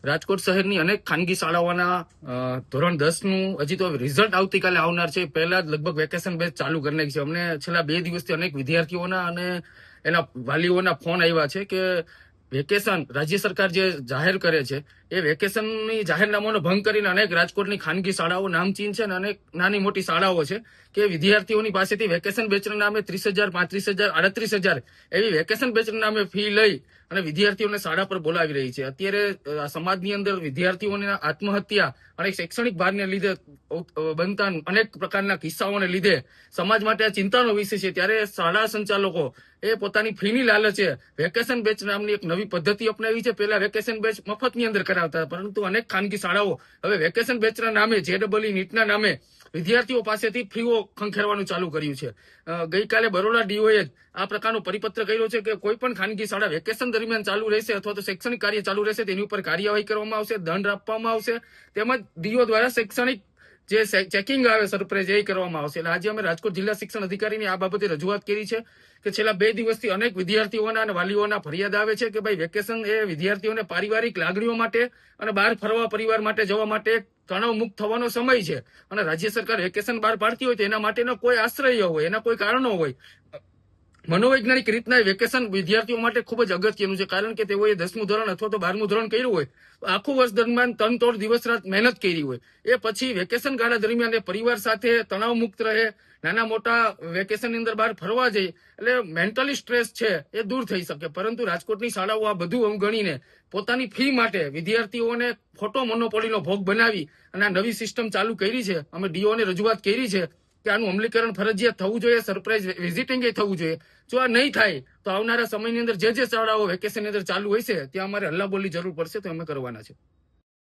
રાજકોટ શહેરની અનેક ખાનગી શાળાઓના ધોરણ 10 નું હજી તો રિઝલ્ટ આવતીકાલે આવનાર છે. પહેલા જ લગભગ વેકેશન બેચ ચાલુ કરી નાખી છે. અમને છેલ્લા 2 દિવસથી અનેક વિદ્યાર્થીઓના અને એના વાલીઓના ફોન આવ્યા છે કે વેકેશન રાજ્ય સરકાર જે જાહેર કરે છે એ વેકેશનની જાહેરનામાનો ભંગ કરીને અનેક રાજકોટની ખાનગી શાળાઓ નામચીન છે અને અનેક નાની મોટી શાળાઓ છે કે વિદ્યાર્થીઓની પાસેથી વેકેશન બેચના નામે 30,000, 35,000, 38,000 એવી વેકેશન બેચના નામે ફી લઈ અને વિદ્યાર્થીઓને શાળા પર બોલાવી રહી છે. અત્યારે સમાજની અંદર વિદ્યાર્થીઓને આત્મહત્યા અને શૈક્ષણિક ભારને લીધે બનતા અનેક પ્રકારના કિસ્સાઓને લીધે સમાજ માટે આ ચિંતાનો વિષય છે. ત્યારે શાળા સંચાલકો એ પોતાની ફીની લાલચે વેકેશન બેચ નામની એક નવી પદ્ધતિ અપનાવી છે. પહેલા વેકેશન બેચ મફતની અંદર કરાવતા, પરંતુ અનેક ખાનગી શાળાઓ હવે વેકેશન બેચના નામે JEE નીટના નામે વિદ્યાર્થીઓ પાસેથી ફીઓ ખંખેરવાનું ચાલુ કર્યું છે. ગઈકાલે બરોડા DOએ આ પ્રકારનો પરિપત્ર કર્યો છે કે કોઈ પણ ખાનગી શાળા વેકેશન દરમિયાન ચાલુ રહેશે અથવા તો શૈક્ષણિક કાર્ય ચાલુ રહેશે તેની ઉપર કાર્યવાહી કરવામાં આવશે, દંડ આપવામાં આવશે, તેમજ DO દ્વારા શૈક્ષણિક જે ચેકિંગ આવે સરપ્રાઇઝ એ કરવામાં આવશે. એટલે આજે અમે રાજકોટ જિલ્લા શિક્ષણ અધિકારીની આ બાબતે રજૂઆત કરી છે કે છેલ્લા 2 દિવસથી અનેક વિદ્યાર્થીઓના અને વાલીઓના ફરિયાદ આવે છે કે ભાઈ વેકેશન એ વિદ્યાર્થીઓને પારિવારિક લાગણીઓ માટે અને બહાર ફરવા પરિવાર માટે જવા માટે તણાવ મુક્ત થવાનો સમય છે અને રાજ્ય સરકાર વેકેશન બહાર પાડતી હોય તો એના માટેનો કોઈ આશ્રય હોય, એના કોઈ કારણો હોય. મનોવૈજ્ઞાનિક રીતના વેકેશન વિદ્યાર્થીઓ માટે ખૂબ જ અગત્યનું છે, કારણ કે તેઓએ 10મું ધોરણ અથવા તો 12મું ધોરણ કર્યું હોય, આખું વર્ષ દરમિયાન તન-તોડ દિવસ રાત મહેનત કરી હોય, એ પછી વેકેશન ગાળા દરમિયાન એ પરિવાર સાથે તણાવ મુક્ત રહે, નાના મોટા વેકેશનની અંદર બહાર ફરવા જાય એટલે મેન્ટલી સ્ટ્રેસ છે એ દૂર થઈ શકે. પરંતુ રાજકોટની શાળાઓ આ બધું અવગણીને પોતાની ફી માટે વિદ્યાર્થીઓને ખોટો મોનોપોલીનો ભોગ બનાવી અને આ નવી સિસ્ટમ ચાલુ કરી છે. અમે DOને રજૂઆત કરી છે કે આનું અમલીકરણ ફરજિયાત થવું જોઈએ, સરપ્રાઇઝ વિઝિટિંગ એ થવું જોઈએ. જો આ નહીં થાય તો આવનારા સમયની અંદર જે શાળાઓ વેકેશનની અંદર ચાલુ હોય છે ત્યાં અમારે હલ્લાબોલની જરૂર પડશે તો અમે કરવાના છે.